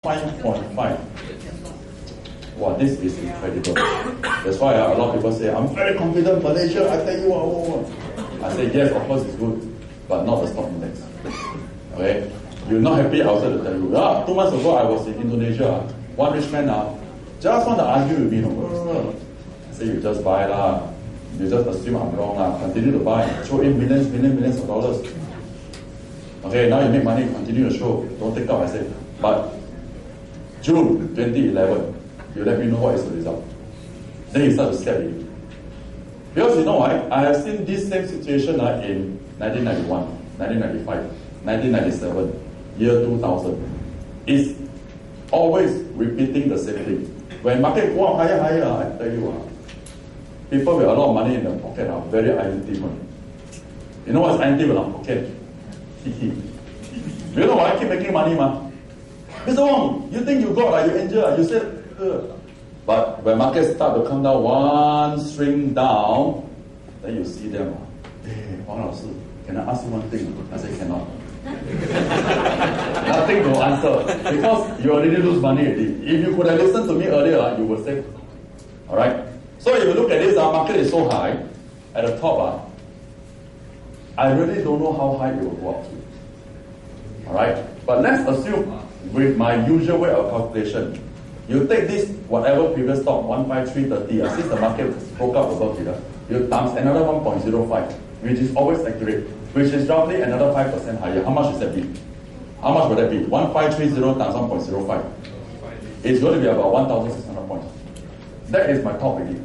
5.5. Wow, this is incredible. That's why a lot of people say, I'm very confident Malaysia, I tell you. I say, yes, of course it's good, but not the stock index. Okay? You're not happy, I also to tell you. 2 months ago, I was in Indonesia. One rich man just want to argue with me. I say, you just buy lah. You just assume I'm wrong lah. Continue to buy. Throw in millions of dollars. Okay, now you make money, continue to show. Don't take out, I say. But June 2011, you let me know what is the result. Then you start to scare me. Because you know why? I have seen this same situation in 1991, 1995, 1997, year 2000. It's always repeating the same thing. When market go up higher, I tell you, people with a lot of money in their pocket are very identical. You know what's identical? Pocket. You know why I keep making money, ma? Mr. Wong, you think you got you angel, you said, But when markets start to come down one string down, then you see them. Hey, Wang Lao Sư, can I ask you one thing? I say, cannot. Nothing to answer, because you already lose money already. If you could have listened to me earlier, you would say, alright? So if you look at this, our market is so high, at the top, I really don't know how high it will go up to. Alright? But let's assume, with my usual way of calculation, you take this whatever previous stock 15330, since the market broke up above here, you times another 1.05, which is always accurate, which is roughly another 5% higher. How much is that be? How much would that be? 1530 times 1.05. It's going to be about 1,600 points. That is my top already.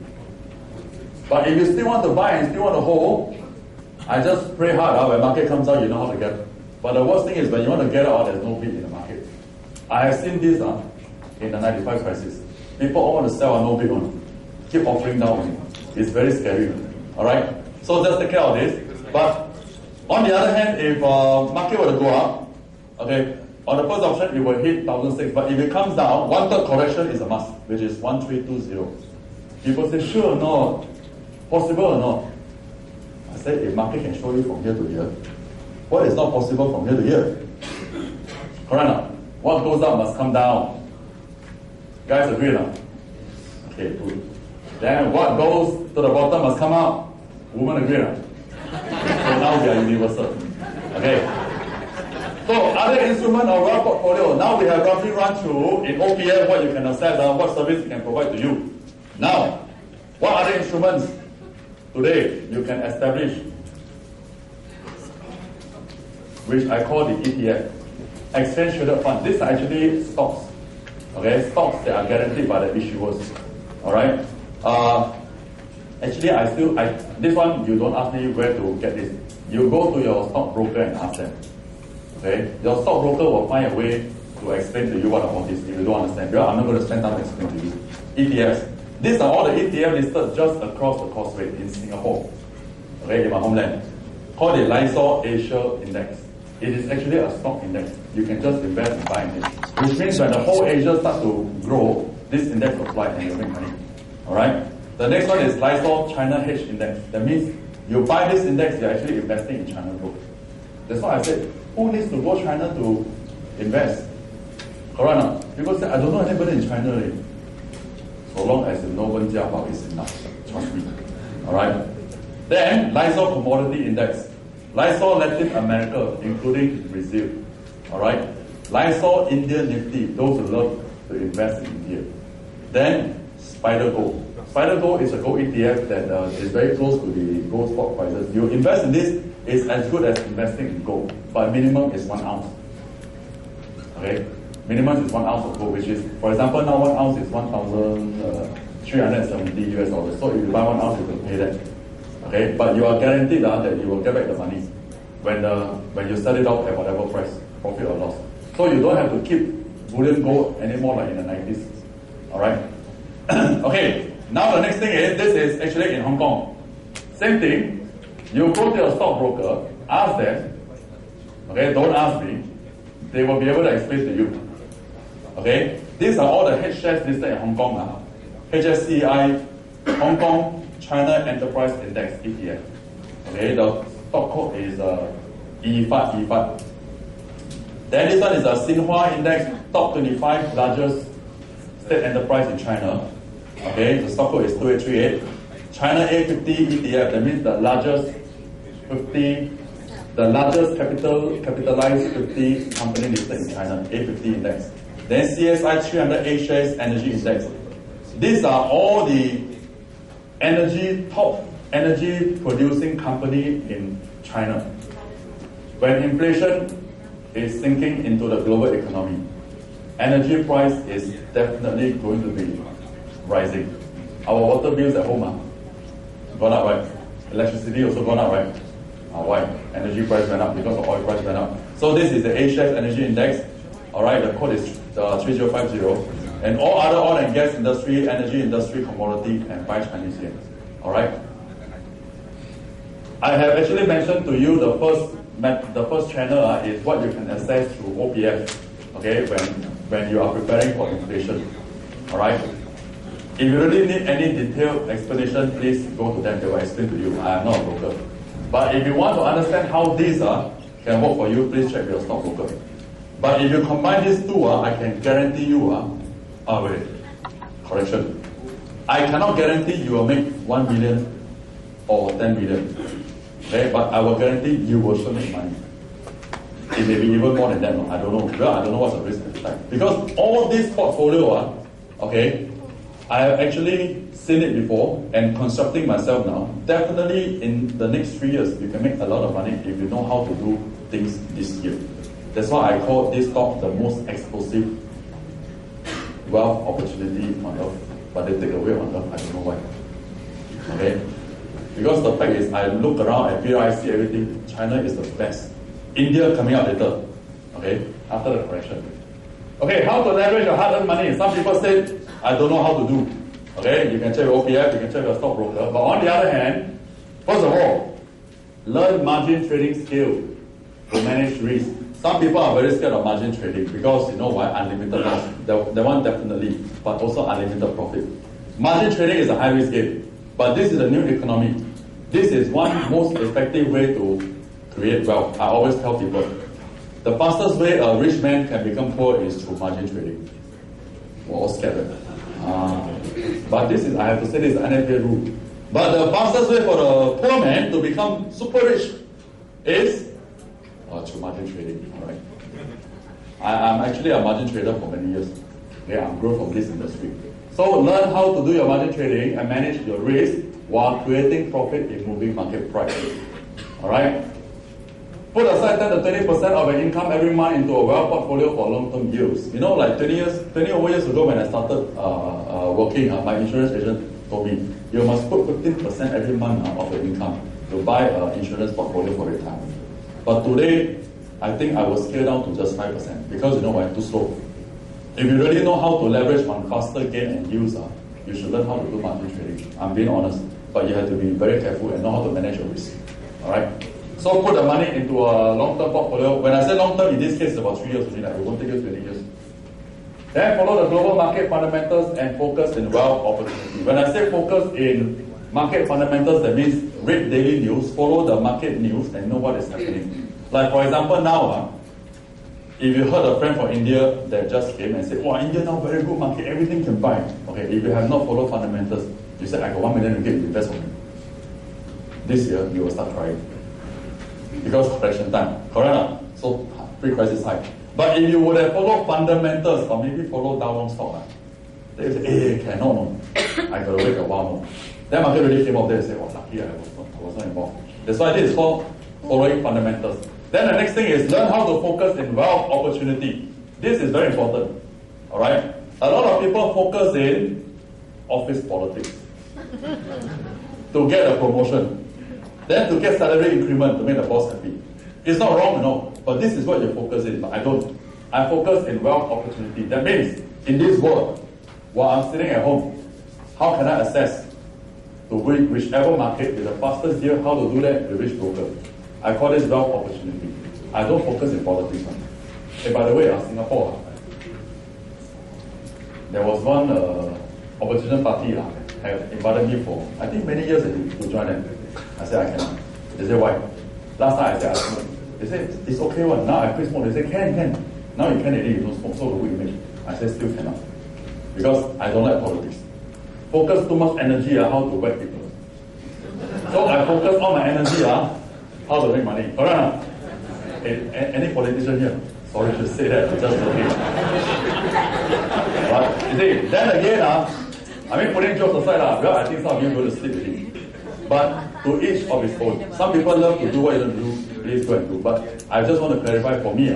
But if you still want to buy and still want to hold, I just pray hard. When market comes out, you know how to get. But the worst thing is when you want to get out, there's no bid in the market. I have seen this in the 95 crisis. People all want to sell no bid on. Keep offering down. It's very scary. Alright? So just take care of this. But on the other hand, if market were to go up, okay, on the first option it will hit 1,006. But if it comes down, 1/3 correction is a must, which is 1320. People say, sure or not? Possible or not? I say, if market can show you from here to here, what is not possible from here to here? Correct now? What goes up must come down. Guys agree now? Okay, good. Then what goes to the bottom must come out. Women agree now? So now we are universal. Okay. So other instrument of our portfolio. Now we have roughly run through in OPM what you can assess, what service it can provide to you. Now, what other instruments today you can establish, which I call the ETF, exchange traded fund. These are actually stocks. Okay, stocks that are guaranteed by the issuers. Alright? Actually, this one you don't ask me where to get this. You go to your stockbroker and ask them. Okay? Your stockbroker will find a way to explain to you what about this if you don't understand. Because I'm not going to spend time to explain to you. ETFs. These are all the ETF listed just across the causeway in Singapore. Okay, in my homeland. Called the Lysol Asia Index. It is actually a stock index. You can just invest and buy in it. Which means when the whole Asia starts to grow, this index will fly and you make money. Alright? The next one is Lysol China H Index. That means you buy this index, you're actually investing in China growth. That's why I said, who needs to go China to invest? Correct now? People say, I don't know anybody in China already. So long as you know Wen Jiabao is enough. Trust me. Alright? Then, Lysol Commodity Index. Lysol Latin America, including Brazil. Alright? Lysol India Nifty, those who love to invest in India. Then, Spider Gold. Spider Gold is a gold ETF that is very close to the gold spot prices. You invest in this, it's as good as investing in gold. But minimum is 1 ounce. Okay? Minimum is 1 ounce of gold, which is, for example, now 1 ounce is 1,370 US dollars. So if you buy 1 ounce, you can pay that. Okay, but you are guaranteed that you will get back the money when you sell it out at whatever price, profit or loss. So you don't have to keep bullion gold anymore like in the 90s. Alright? Okay, now the next thing is, this is actually in Hong Kong. Same thing, you go to your stockbroker, ask them, okay, don't ask me, they will be able to explain to you. Okay, these are all the H shares listed in Hong Kong. HSCI, Hong Kong China Enterprise Index ETF. Okay, the stock code is EFAT. Then this one is a Xinhua Index, top 25 largest state enterprise in China. Okay, the stock code is 2838. China A50 ETF, that means the largest capitalized 50 company listed in China, A50 index. Then CSI 300 A shares energy index. These are all the top energy producing company in China. When inflation is sinking into the global economy, energy price is definitely going to be rising. Our water bills at home gone up, right? Electricity also gone up, right? Why? Energy price went up because of oil price went up. So this is the A-Shares Energy Index. Alright, the code is 3050. And all other oil and gas industry, energy industry, commodity, and buy Chinese yen. Alright? I have actually mentioned to you the first channel is what you can access through OPF. Okay, when you are preparing for inflation. Alright? If you really need any detailed explanation, please go to them. They will explain to you. I am not a broker. But if you want to understand how these can work for you, please check with your stockbroker. But if you combine these two, I can guarantee you, correction. I cannot guarantee you will make 1 million or 10 million. Okay, but I will guarantee you will still make money. It may be even more than that. I don't know. Well, I don't know what's the risk appetite. Because all this portfolio, okay, I have actually seen it before and constructing myself now. Definitely in the next 3 years, you can make a lot of money if you know how to do things this year. That's why I call this stock the most explosive wealth opportunity on earth. But they take away on earth, I don't know why. Okay? Because the fact is, I look around at here, I see everything. China is the best. India coming out later. Okay? After the correction. Okay, how to leverage your hard-earned money? Some people say, I don't know how to do. Okay, you can check your OPF, you can check your stockbroker. But on the other hand, first of all, learn margin trading skill to manage risk. Some people are very scared of margin trading because you know why? Unlimited loss. That one definitely, but also unlimited profit. Margin trading is a high risk game, but this is a new economy. This is one most effective way to create wealth. I always tell people, the fastest way a rich man can become poor is through margin trading. We're all scared. But this is, I have to say, this is an NFA rule. But the fastest way for a poor man to become super rich is through margin trading. All right. I'm actually a margin trader for many years. Okay, I'm grown from this industry. So learn how to do your margin trading and manage your risk while creating profit in moving market price. All right. Put aside 10 to 20% of your income every month into a wealth portfolio for long-term yields. You know, like 20 over years ago when I started working, my insurance agent told me, you must put 15% every month of your income to buy an insurance portfolio for retirement. But today, I think I will scale down to just 5% because you know why? Too slow. If you really know how to leverage on faster gain and yields, you should learn how to do margin trading. I'm being honest, but you have to be very careful and know how to manage your risk. All right. So put the money into a long-term portfolio. When I say long-term, in this case, it's about 3 years only. Like, it won't take you 20 years. Then follow the global market fundamentals and focus in wealth opportunity. When I say focus in market fundamentals, that means read daily news, follow the market news, and know what is happening. Like for example, now, if you heard a friend from India that just came and said, "Wow, India now very good market, everything can buy." Okay, if you have not followed fundamentals, you said, "I got 1 million ringgit to invest on me." This year, you will start crying. Because correction time, correct? So pre-crisis high. But if you would have followed fundamentals or maybe follow DAR Wong stock, they would say, "Hey, cannot, no. I got to wait a while more." Then market really came out there and said, "Oh, lucky I was not involved." That's why this is called following fundamentals. Then the next thing is learn how to focus in wealth opportunity. This is very important. All right. A lot of people focus in office politics to get a promotion. Then to get salary increment to make the boss happy. It's not wrong, but this is what you focus in, but I don't. I focus in wealth opportunity. That means, in this world, while I'm sitting at home, how can I assess to whichever market with the fastest yield, how to do that with which broker? I call this wealth opportunity. I don't focus in politics. Hey, by the way, Singapore, there was one opposition party have invited me for, I think many years to join them. I said, I cannot. They said, why? Last time I said, I smoke. They said, it's okay one. Now I quit smoke. They said, can. Now you can already, you don't smoke, so the good image. I say still cannot. Because I don't like politics. Focus too much energy on how to whack people. So I focus all my energy on how to make money. Correct? Any politician here? Sorry to say that, just joking. But you see, then again, I mean, putting jokes aside, well, I think some of you are going to sleep with it. But to each of his own. Some people love to do what you don't do, please go and do. But I just want to clarify for me,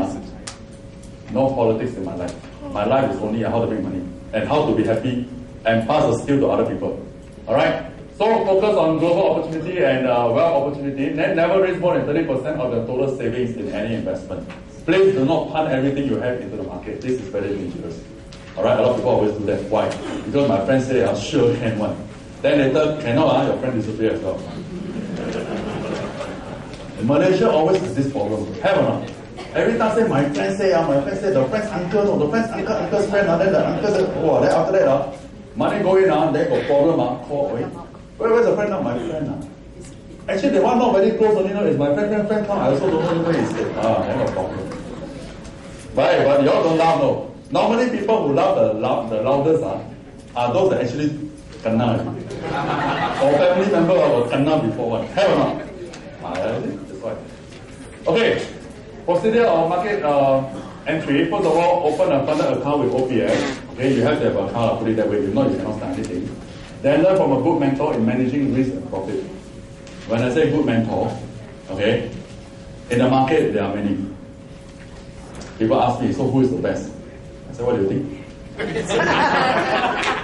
no politics in my life. My life is only how to make money and how to be happy and pass the skill to other people. Alright? So focus on global opportunity and wealth opportunity. Then never raise more than 30% of the total savings in any investment. Please do not punt everything you have into the market. This is very dangerous. Alright, a lot of people always do that. Why? Because my friends say, sure can one. Then later, cannot, your friend disappear as well. In Malaysia always has this problem. Have or not? Every time say, my friend say, the friend's uncle, no, the friend's uncle's friend, then the uncle said, oh, then after that, money go in, then got problem, call, where's the friend now? My friend. Actually, the one not very close, only know is my friend come. I also don't know where he stay. Then no problem. But you all don't laugh, no. Normally, people who laugh the loudest are those that actually kena. Or family member will kena before one. Have or not? That's why. Okay. Procedure of market entry. First of all, open a funded account with OPS. Okay, you have to have an account, put it that way. If not, you cannot start anything. Then learn from a good mentor in managing risk and profit. When I say good mentor, okay, in the market there are many. People ask me, so who is the best? I say, what do you think?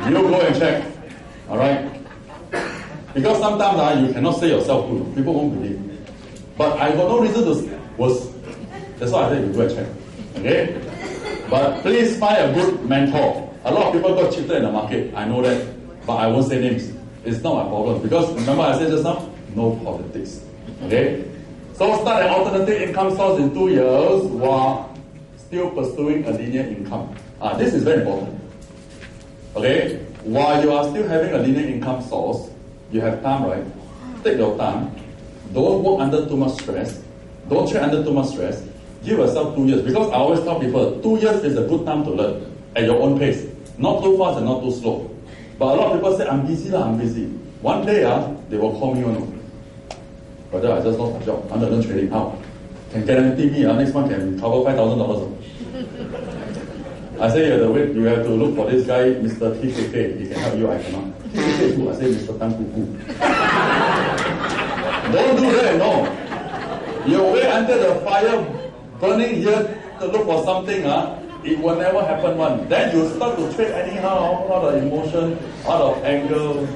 You go and check. Alright? Because sometimes you cannot say yourself good. People won't believe. But I got no reason to that's why I said you go and check. Okay? But please find a good mentor. A lot of people got cheated in the market. I know that. But I won't say names. It's not my problem. Because remember I said just now, no politics. Okay? So start an alternative income source in 2 years while still pursuing a linear income. This is very important. Okay? While you are still having a linear income source, you have time, right? Take your time. Don't work under too much stress. Don't trade under too much stress. Give yourself 2 years. Because I always tell people, 2 years is a good time to learn at your own pace. Not too fast and not too slow. But a lot of people say, I'm busy. One day, they will call me, brother, I just lost my job. I'm learn trading. How? Can guarantee me next month can cover $5,000. I say, you have to look for this guy, Mr. TKK. He can help you, I cannot. TKK who? I say, Mr. Tan Kuku. Don't do that, no. You wait until the fire burning here to look for something, it will never happen one. Then you start to trade anyhow, out of emotion, out of anger.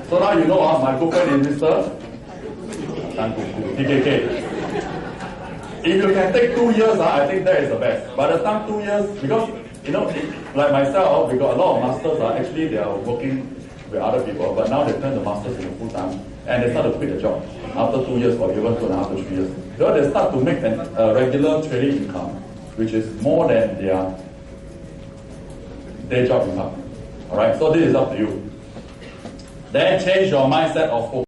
So now you know my good friend is Mr. Tan Kuku, TKK. If you can take 2 years, I think that is the best. By the time 2 years, because, like myself, we got a lot of masters, actually they are working with other people, but now they turn the masters into full time, and they start to quit the job after 2 years or even 2.5 to 3 years. So they start to make a regular trading income, which is more than their day job income. Alright, so this is up to you. Then change your mindset of focus.